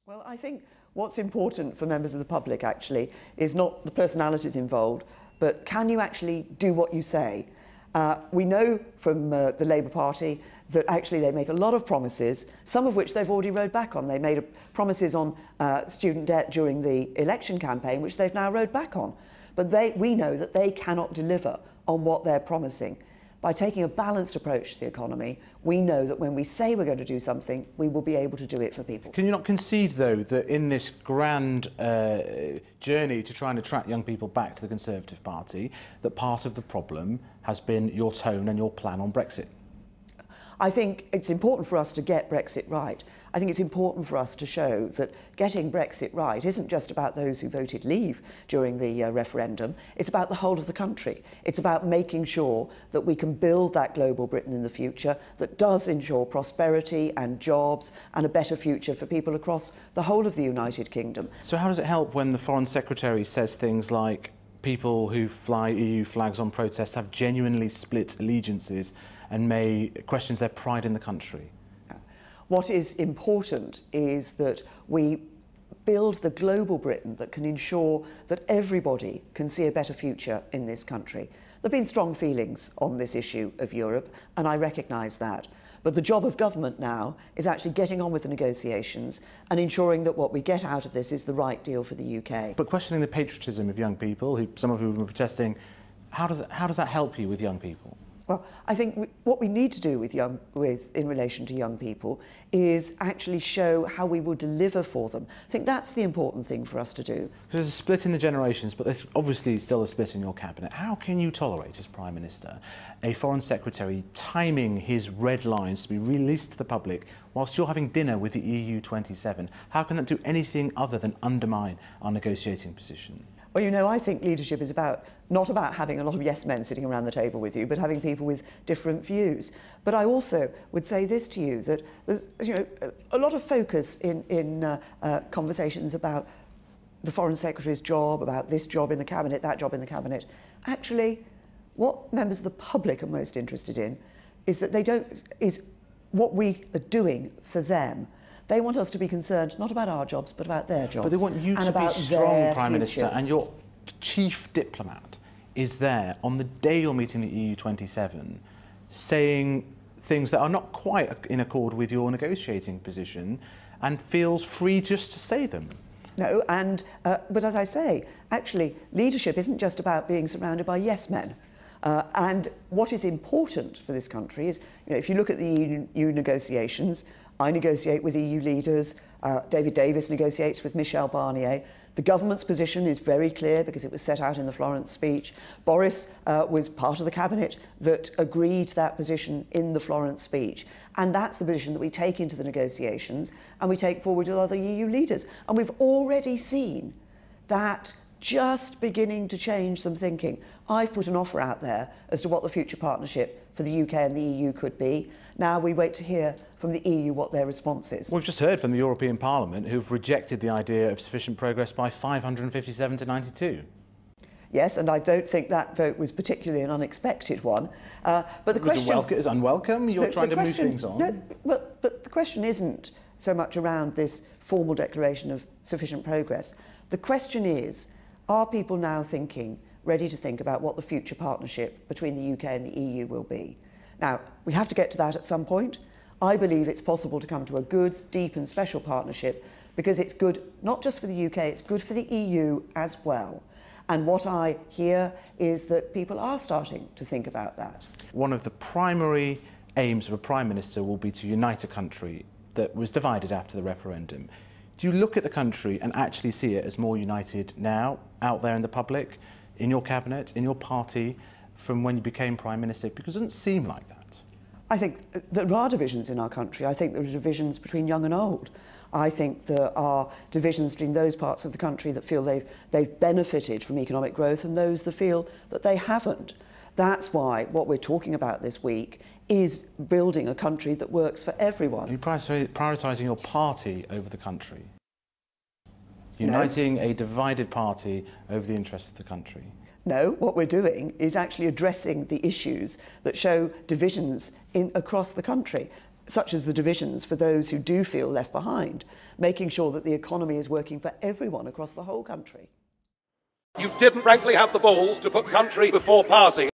Well, I think what's important for members of the public actually is not the personalities involved, but can you actually do what you say? We know from the Labour Party that actually they make a lot of promises, some of which they've already rowed back on. They made promises on student debt during the election campaign, which they've now rowed back on. But we know that they cannot deliver on what they're promising. By taking a balanced approach to the economy, we know that when we say we're going to do something, we will be able to do it for people. Can you not concede, though, that in this grand journey to try and attract young people back to the Conservative Party, that part of the problem has been your tone and your plan on Brexit? I think it's important for us to get Brexit right. I think it's important for us to show that getting Brexit right isn't just about those who voted leave during the referendum. It's about the whole of the country. It's about making sure that we can build that global Britain in the future that does ensure prosperity and jobs and a better future for people across the whole of the United Kingdom. So how does it help when the Foreign Secretary says things like people who fly EU flags on protests have genuinely split allegiances and questions their pride in the country? What is important is that we build the global Britain that can ensure that everybody can see a better future in this country. There have been strong feelings on this issue of Europe, and I recognise that. But the job of government now is actually getting on with the negotiations and ensuring that what we get out of this is the right deal for the UK. But questioning the patriotism of young people, some of whom are protesting, how does that help you with young people? Well, I think what we need to do in relation to young people is actually show how we will deliver for them. I think that's the important thing for us to do. There's a split in the generations, but there's obviously still a split in your cabinet. How can you tolerate, as Prime Minister, a Foreign Secretary timing his red lines to be released to the public whilst you're having dinner with the EU 27? How can that do anything other than undermine our negotiating position? Well, you know, I think leadership is not about having a lot of yes men sitting around the table with you, but having people with different views. But I also would say this to you, that there's a lot of focus in conversations about the Foreign Secretary's job, about this job in the Cabinet, that job in the Cabinet. Actually, what members of the public are most interested in is what we are doing for them. They want us to be concerned not about our jobs, but about their jobs. But they want you to be strong, Prime Minister, and your chief diplomat is there on the day you're meeting the EU 27 saying things that are not quite in accord with your negotiating position and feels free just to say them. No, but as I say, actually, leadership isn't just about being surrounded by yes men. And what is important for this country is, if you look at the EU negotiations, I negotiate with EU leaders, David Davis negotiates with Michel Barnier. The government's position is very clear because it was set out in the Florence speech. Boris was part of the cabinet that agreed that position in the Florence speech. And that's the position that we take into the negotiations and we take forward with other EU leaders. And we've already seen that just beginning to change some thinking. I've put an offer out there as to what the future partnership for the UK and the EU could be. Now we wait to hear from the EU what their response is. We've just heard from the European Parliament, who've rejected the idea of sufficient progress by 557 to 92. Yes, and I don't think that vote was particularly an unexpected one. But the question is unwelcome. You're trying to move things on. No, but the question isn't so much around this formal declaration of sufficient progress. The question is, are people now ready to think about what the future partnership between the UK and the EU will be? Now, we have to get to that at some point. I believe it's possible to come to a good, deep and special partnership because it's good not just for the UK, it's good for the EU as well. And what I hear is that people are starting to think about that. One of the primary aims of a Prime Minister will be to unite a country that was divided after the referendum. Do you look at the country and actually see it as more united now, out there in the public, in your cabinet, in your party, from when you became Prime Minister? Because it doesn't seem like that. I think there are divisions in our country. I think there are divisions between young and old. I think there are divisions between those parts of the country that feel they've benefited from economic growth and those that feel that they haven't. That's why what we're talking about this week is building a country that works for everyone. Are you prioritising your party over the country? Uniting a divided party over the interests of the country? No, what we're doing is actually addressing the issues that show divisions across the country. such as the divisions for those who do feel left behind, making sure that the economy is working for everyone across the whole country. You didn't frankly have the balls to put country before party.